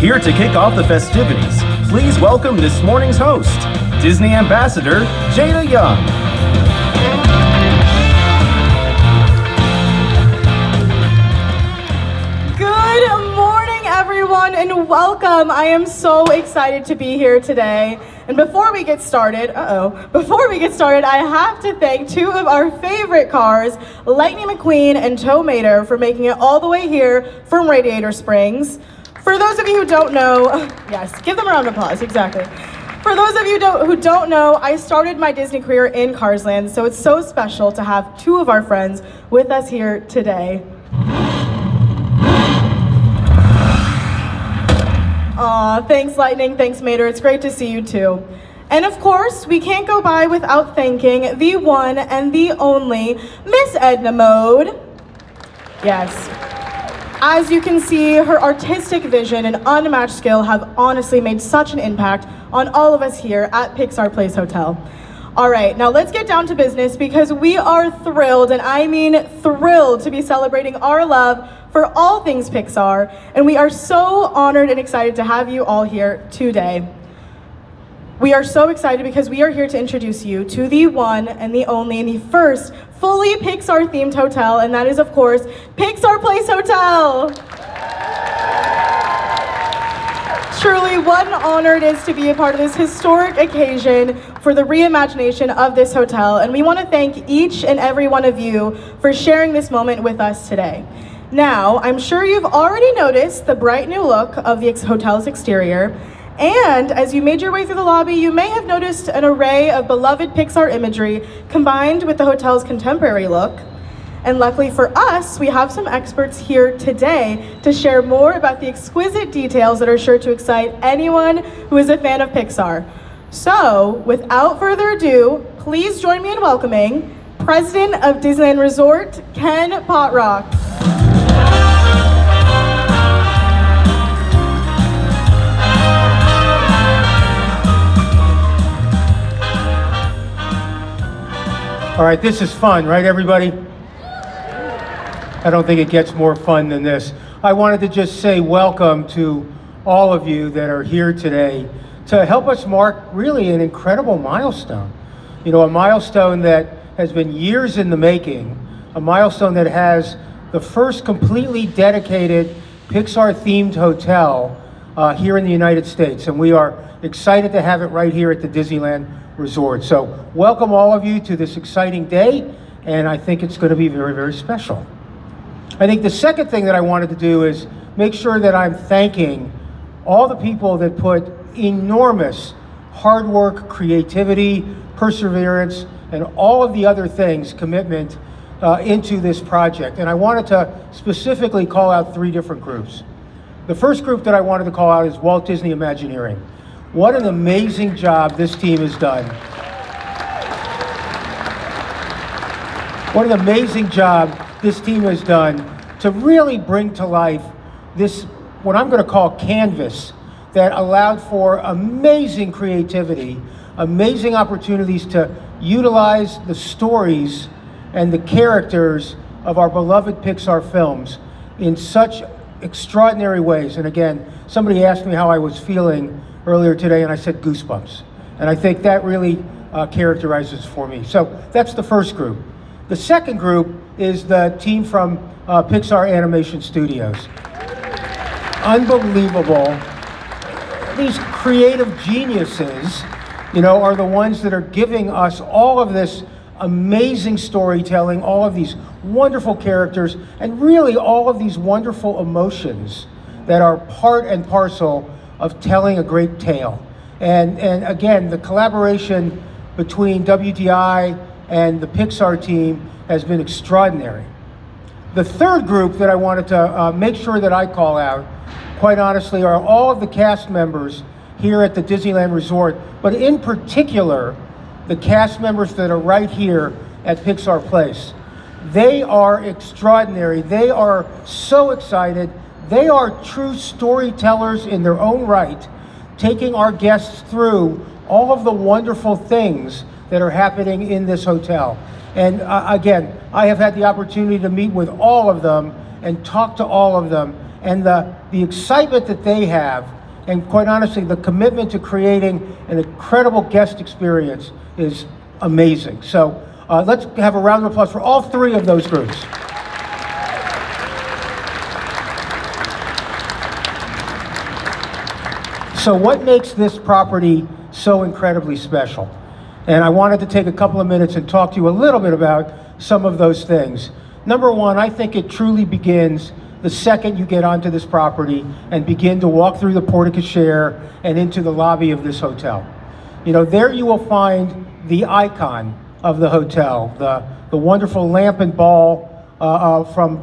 Here to kick off the festivities, please welcome this morning's host, Disney Ambassador Jada Young. Good morning, everyone, and welcome. I am so excited to be here today. And before we get started, I have to thank two of our favorite cars, Lightning McQueen and Tow Mater, for making it all the way here from Radiator Springs. For those of you who don't know, yes, give them a round of applause, exactly. For those of you who don't know, I started my Disney career in Carsland, so it's so special to have two of our friends with us here today. Aw, thanks Lightning, thanks Mater, it's great to see you too. And of course, we can't go by without thanking the one and the only Miss Edna Mode. Yes. As you can see, her artistic vision and unmatched skill have honestly made such an impact on all of us here at Pixar Place Hotel. All right, now let's get down to business because we are thrilled, and I mean thrilled, to be celebrating our love for all things Pixar, and we are so honored and excited to have you all here today. We are so excited because we are here to introduce you to the one and the only and the first fully Pixar-themed hotel, and that is, of course, Pixar Place Hotel. Truly, what an honor it is to be a part of this historic occasion for the reimagination of this hotel, and we want to thank each and every one of you for sharing this moment with us today. Now, I'm sure you've already noticed the bright new look of the hotel's exterior, and as you made your way through the lobby, you may have noticed an array of beloved Pixar imagery combined with the hotel's contemporary look. And luckily for us, we have some experts here today to share more about the exquisite details that are sure to excite anyone who is a fan of Pixar. So, without further ado, please join me in welcoming President of Disneyland Resort, Ken Potrock. All right, this is fun, right, everybody? I don't think it gets more fun than this. I wanted to just say welcome to all of you that are here today to help us mark really an incredible milestone. You know, a milestone that has been years in the making, a milestone that has the first completely dedicated Pixar-themed hotel here in the United States. And we are excited to have it right here at the Disneyland Resort. So welcome all of you to this exciting day, and I think it's going to be very, very special. I think the second thing that I wanted to do is make sure that I'm thanking all the people that put enormous hard work, creativity, perseverance, and all of the other things, commitment into this project. And I wanted to specifically call out three different groups. The first group that I wanted to call out is Walt Disney Imagineering. What an amazing job this team has done. What an amazing job this team has done to really bring to life this, what I'm going to call canvas, that allowed for amazing creativity, amazing opportunities to utilize the stories and the characters of our beloved Pixar films in such extraordinary ways. And again, somebody asked me how I was feeling earlier today, and I said goosebumps. And I think that really characterizes for me. So that's the first group. The second group is the team from Pixar Animation Studios. Unbelievable. These creative geniuses, you know, are the ones that are giving us all of this amazing storytelling, all of these wonderful characters, and really all of these wonderful emotions that are part and parcel of telling a great tale. And again, the collaboration between WDI and the Pixar team has been extraordinary. The third group that I wanted to make sure that I call out, quite honestly, are all of the cast members here at the Disneyland Resort, but in particular, the cast members that are right here at Pixar Place. They are extraordinary. They are so excited. They are true storytellers in their own right, taking our guests through all of the wonderful things that are happening in this hotel. And again, I have had the opportunity to meet with all of them and talk to all of them, and the excitement that they have, and quite honestly, the commitment to creating an incredible guest experience is amazing. So let's have a round of applause for all three of those groups. So what makes this property so incredibly special? And I wanted to take a couple of minutes and talk to you a little bit about some of those things. Number one, I think it truly begins the second you get onto this property and begin to walk through the porte cochere and into the lobby of this hotel. You know, there you will find the icon of the hotel, the wonderful lamp and ball from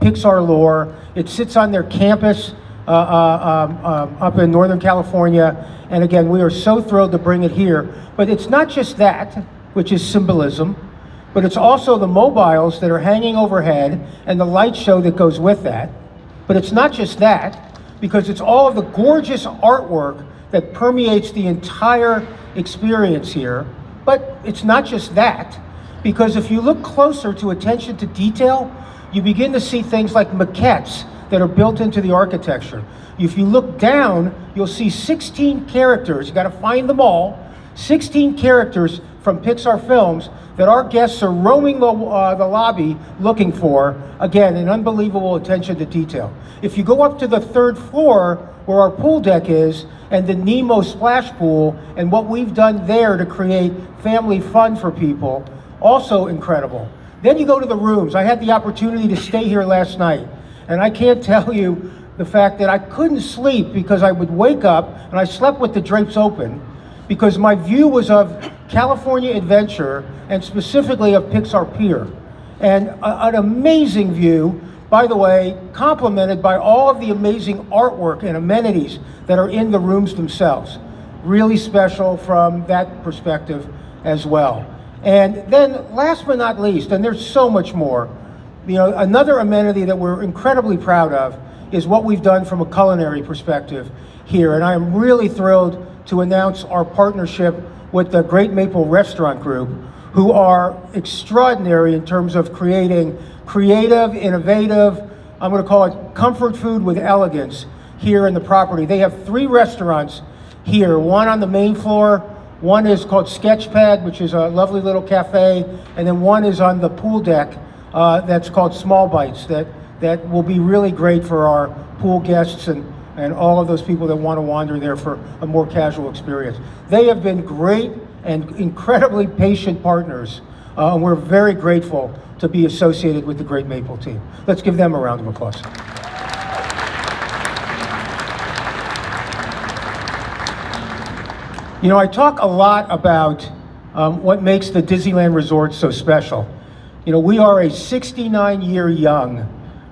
Pixar lore. It sits on their campus up in Northern California. And again, we are so thrilled to bring it here. But it's not just that, which is symbolism, but it's also the mobiles that are hanging overhead and the light show that goes with that. But it's not just that, because it's all of the gorgeous artwork that permeates the entire experience here. But it's not just that, because if you look closer to attention to detail, you begin to see things like maquettes that are built into the architecture. If you look down, you'll see 16 characters, you gotta find them all, 16 characters from Pixar films that our guests are roaming the lobby looking for. Again, an unbelievable attention to detail. If you go up to the third floor where our pool deck is and the Nemo splash pool and what we've done there to create family fun for people, also incredible. Then you go to the rooms. I had the opportunity to stay here last night, and I can't tell you the fact that I couldn't sleep because I would wake up and I slept with the drapes open because my view was of California Adventure and specifically of Pixar Pier. And an amazing view, by the way, complemented by all of the amazing artwork and amenities that are in the rooms themselves. Really special from that perspective as well. And then last but not least, and there's so much more, you know, another amenity that we're incredibly proud of is what we've done from a culinary perspective here. And I am really thrilled to announce our partnership with the Great Maple Restaurant Group, who are extraordinary in terms of creating creative, innovative, I'm gonna call it comfort food with elegance here in the property. They have 3 restaurants here, one on the main floor, one is called Sketchpad, which is a lovely little cafe, and then one is on the pool deck that's called Small Bites, that will be really great for our pool guests and all of those people that want to wander there for a more casual experience. They have been great and incredibly patient partners, and we're very grateful to be associated with the Great Maple team. Let's give them a round of applause. You know, I talk a lot about what makes the Disneyland Resort so special. You know, we are a 69-year young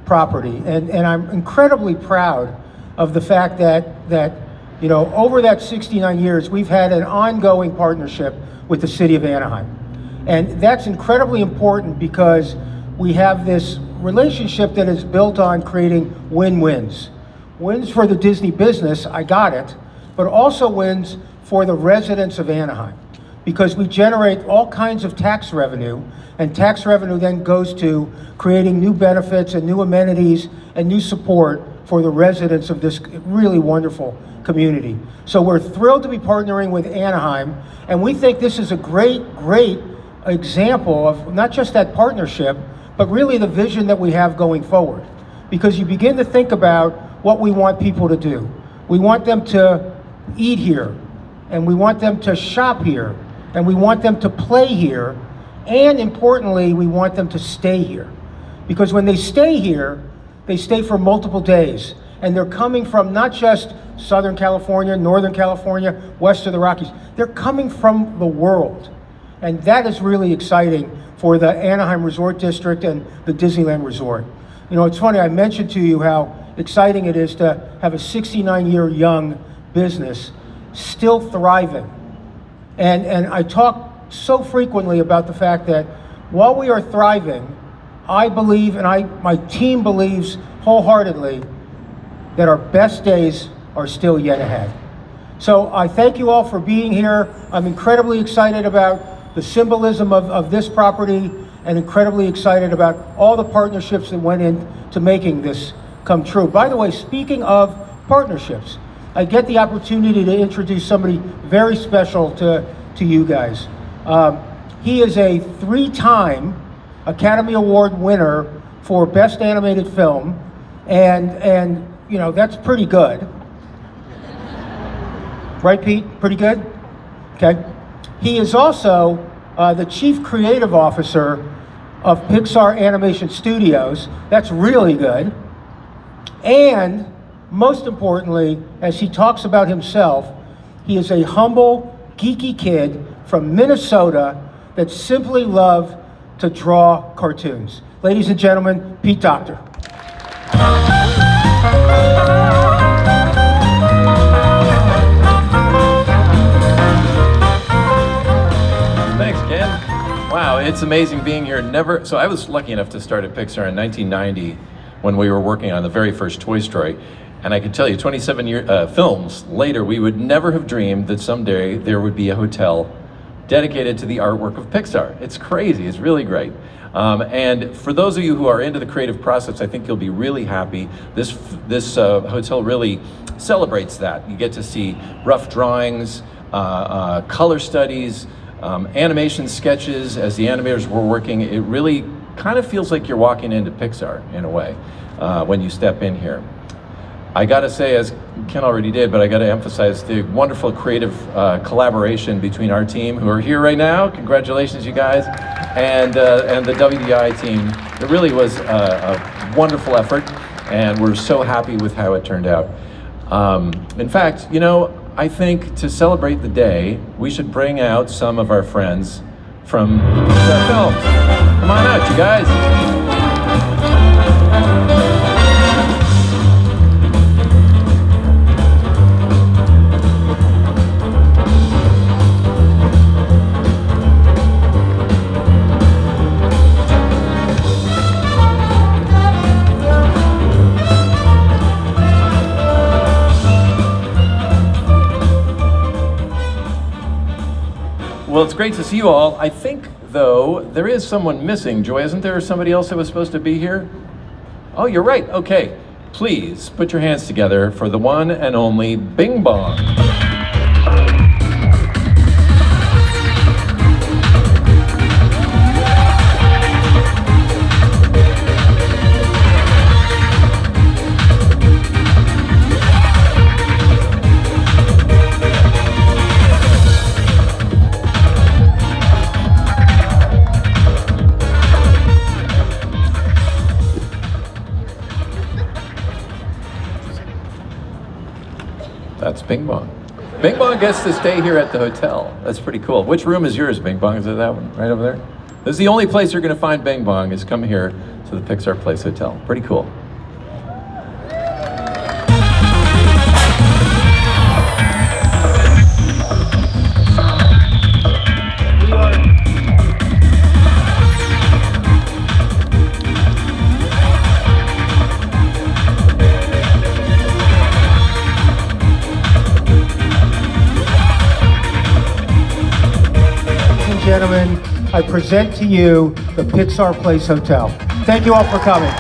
property, and I'm incredibly proud of the fact that you know, over that 69 years, we've had an ongoing partnership with the city of Anaheim. And that's incredibly important because we have this relationship that is built on creating win-wins. Wins for the Disney business, I got it, but also wins for the residents of Anaheim, because we generate all kinds of tax revenue, and tax revenue then goes to creating new benefits and new amenities and new support for the residents of this really wonderful community. So we're thrilled to be partnering with Anaheim, and we think this is a great example of not just that partnership, but really the vision that we have going forward. Because you begin to think about what we want people to do. We want them to eat here, and we want them to shop here, and we want them to play here, and importantly, we want them to stay here. Because when they stay here, they stay for multiple days, and they're coming from not just Southern California, Northern California, west of the Rockies. They're coming from the world, and that is really exciting for the Anaheim Resort District and the Disneyland Resort. You know, it's funny, I mentioned to you how exciting it is to have a 69-year young business still thriving. And I talk so frequently about the fact that while we are thriving, I believe, and my team believes wholeheartedly, that our best days are still yet ahead. So I thank you all for being here. I'm incredibly excited about the symbolism of this property, and incredibly excited about all the partnerships that went into making this come true. By the way, speaking of partnerships, I get the opportunity to introduce somebody very special to you guys. He is a 3-time Academy Award winner for Best Animated Film, and you know, that's pretty good. Right, Pete? Pretty good? Okay. He is also the Chief Creative Officer of Pixar Animation Studios. That's really good. And most importantly, as he talks about himself, he is a humble, geeky kid from Minnesota that simply loved to draw cartoons. Ladies and gentlemen, Pete Docter. Thanks, Ken. Wow, it's amazing being here. So I was lucky enough to start at Pixar in 1990 when we were working on the very first Toy Story. And I can tell you, 27 films later, we would never have dreamed that someday there would be a hotel dedicated to the artwork of Pixar. It's crazy, it's really great. And for those of you who are into the creative process, I think you'll be really happy. This hotel really celebrates that. You get to see rough drawings, color studies, animation sketches as the animators were working. It really kind of feels like you're walking into Pixar in a way when you step in here. I gotta say, as Ken already did, but I gotta emphasize the wonderful creative collaboration between our team, who are here right now. Congratulations, you guys, and the WDI team. It really was a wonderful effort, and we're so happy with how it turned out. In fact, you know, I think to celebrate the day, we should bring out some of our friends from Pixar Films. Come on out, you guys. Well, it's great to see you all. I think, though, there is someone missing. Joy, isn't there somebody else that was supposed to be here? Oh, you're right. Okay. Please put your hands together for the one and only Bing Bong. That's Bing Bong. Bing Bong gets to stay here at the hotel. That's pretty cool. Which room is yours, Bing Bong? Is it that one right over there? This is the only place you're going to find Bing Bong, is come here to the Pixar Place Hotel. Pretty cool. Gentlemen, I present to you the Pixar Place Hotel. Thank you all for coming.